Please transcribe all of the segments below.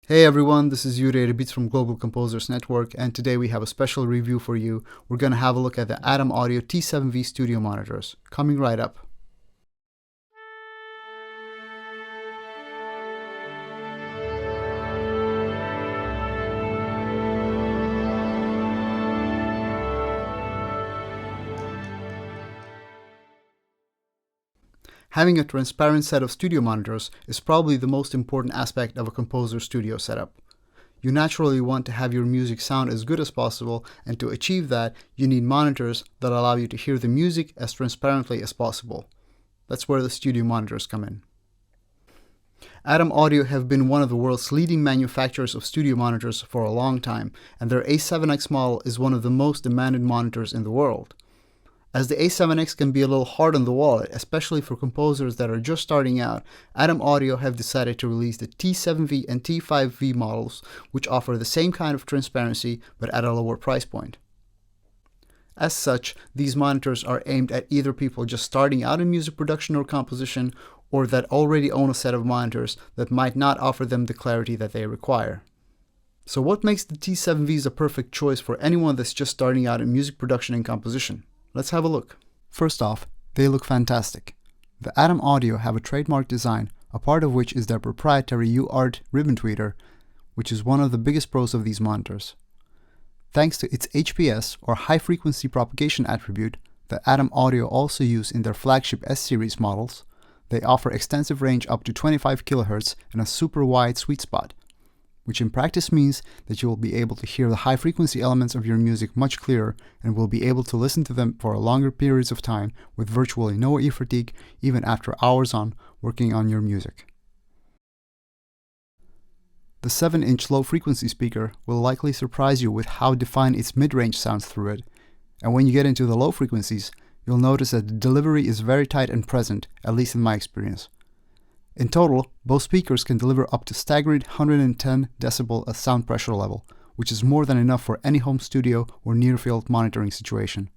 Hey everyone, this is Jure Jerebic from Global Composers Network, and today we have a special review for you. We're going to have a look at the ADAM Audio T7V studio monitors. Coming right up. Having a transparent set of studio monitors is probably the most important aspect of a composer studio setup. You naturally want to have your music sound as good as possible, and to achieve that, you need monitors that allow you to hear the music as transparently as possible. That's where the studio monitors come in. ADAM Audio have been one of the world's leading manufacturers of studio monitors for a long time, and their A7X model is one of the most demanded monitors in the world. As the A7X can be a little hard on the wallet, especially for composers that are just starting out, ADAM Audio have decided to release the T7V and T5V models, which offer the same kind of transparency but at a lower price point. As such, these monitors are aimed at either people just starting out in music production or composition, or that already own a set of monitors that might not offer them the clarity that they require. So what makes the T7Vs a perfect choice for anyone that's just starting out in music production and composition? Let's have a look. First off, they look fantastic. The ADAM Audio have a trademark design, a part of which is their proprietary UART ribbon tweeter, which is one of the biggest pros of these monitors. Thanks to its HPS, or high frequency propagation attribute, that ADAM Audio also use in their flagship S-series models, they offer extensive range up to 25 kHz and a super wide sweet spot, which in practice means that you will be able to hear the high frequency elements of your music much clearer and will be able to listen to them for longer periods of time with virtually no ear fatigue, even after hours on working on your music. The 7-inch low frequency speaker will likely surprise you with how defined its mid-range sounds through it, and when you get into the low frequencies, you'll notice that the delivery is very tight and present, at least in my experience. In total, both speakers can deliver up to staggering 110 decibel sound pressure level, which is more than enough for any home studio or near-field monitoring situation.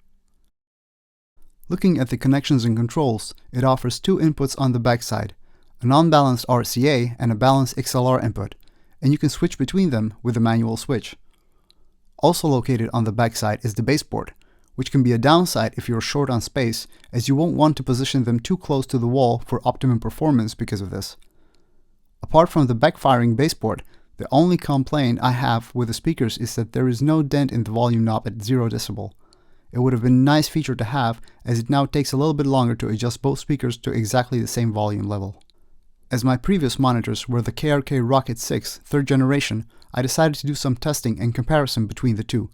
Looking at the connections and controls, it offers two inputs on the backside, a non-balanced RCA and a balanced XLR input, and you can switch between them with a manual switch. Also located on the backside is the baseboard, which can be a downside if you're short on space, as you won't want to position them too close to the wall for optimum performance because of this. Apart from the backfiring baseboard, the only complaint I have with the speakers is that there is no dent in the volume knob at 0 decibel. It would have been a nice feature to have, as it now takes a little bit longer to adjust both speakers to exactly the same volume level. As my previous monitors were the KRK Rokit 6 3rd generation, I decided to do some testing and comparison between the two.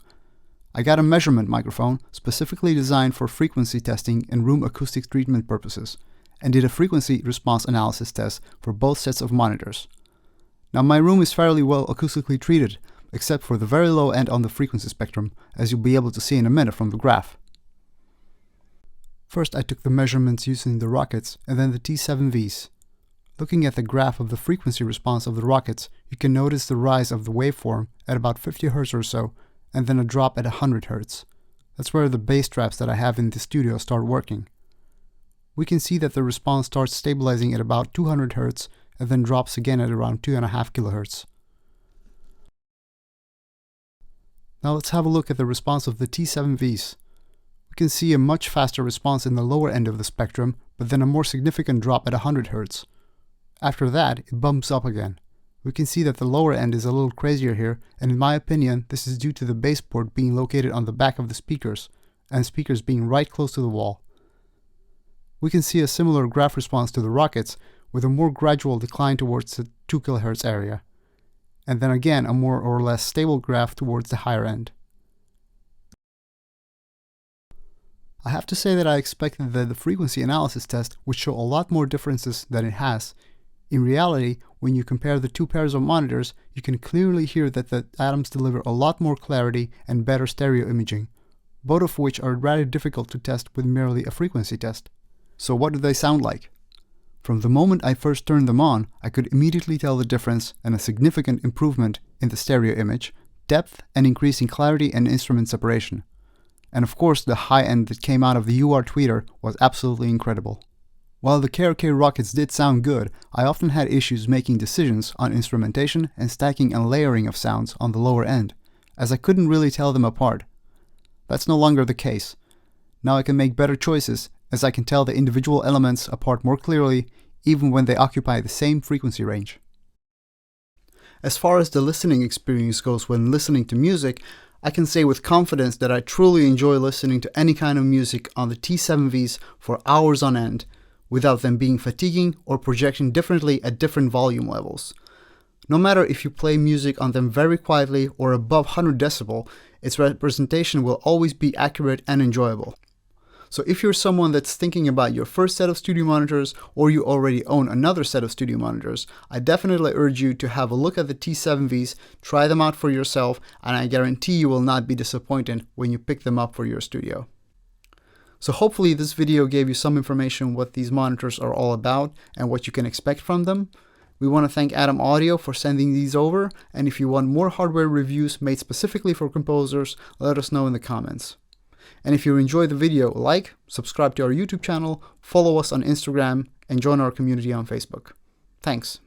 I got a measurement microphone specifically designed for frequency testing and room acoustic treatment purposes, and did a frequency response analysis test for both sets of monitors. Now my room is fairly well acoustically treated, except for the very low end on the frequency spectrum, as you'll be able to see in a minute from the graph. First I took the measurements using the Rokits and then the T7Vs. Looking at the graph of the frequency response of the Rokits, you can notice the rise of the waveform at about 50 Hz or so, and then a drop at 100 Hz. That's where the bass traps that I have in the studio start working. We can see that the response starts stabilizing at about 200 Hz and then drops again at around 2.5 kHz. Now let's have a look at the response of the T7Vs. We can see a much faster response in the lower end of the spectrum, but then a more significant drop at 100 Hz. After that, it bumps up again. We can see that the lower end is a little crazier here, and in my opinion, this is due to the baseboard being located on the back of the speakers, and speakers being right close to the wall. We can see a similar graph response to the Rokits, with a more gradual decline towards the 2 kHz area, and then again a more or less stable graph towards the higher end. I have to say that I expected that the frequency analysis test would show a lot more differences than it has. In reality, when you compare the two pairs of monitors, you can clearly hear that the ADAMs deliver a lot more clarity and better stereo imaging, both of which are rather difficult to test with merely a frequency test. So what do they sound like? From the moment I first turned them on, I could immediately tell the difference and a significant improvement in the stereo image, depth, and increasing clarity and instrument separation. And of course, the high end that came out of the UART tweeter was absolutely incredible. While the KRK Rokits did sound good, I often had issues making decisions on instrumentation and stacking and layering of sounds on the lower end, as I couldn't really tell them apart. That's no longer the case. Now I can make better choices, as I can tell the individual elements apart more clearly, even when they occupy the same frequency range. As far as the listening experience goes when listening to music, I can say with confidence that I truly enjoy listening to any kind of music on the T7Vs for hours on end, without them being fatiguing or projecting differently at different volume levels. No matter if you play music on them very quietly or above 100 decibel, its representation will always be accurate and enjoyable. So if you're someone that's thinking about your first set of studio monitors, or you already own another set of studio monitors, I definitely urge you to have a look at the T7Vs, try them out for yourself, and I guarantee you will not be disappointed when you pick them up for your studio. So hopefully this video gave you some information what these monitors are all about and what you can expect from them. We want to thank ADAM Audio for sending these over, and if you want more hardware reviews made specifically for composers, let us know in the comments. And if you enjoyed the video, like, subscribe to our YouTube channel, follow us on Instagram, and join our community on Facebook. Thanks.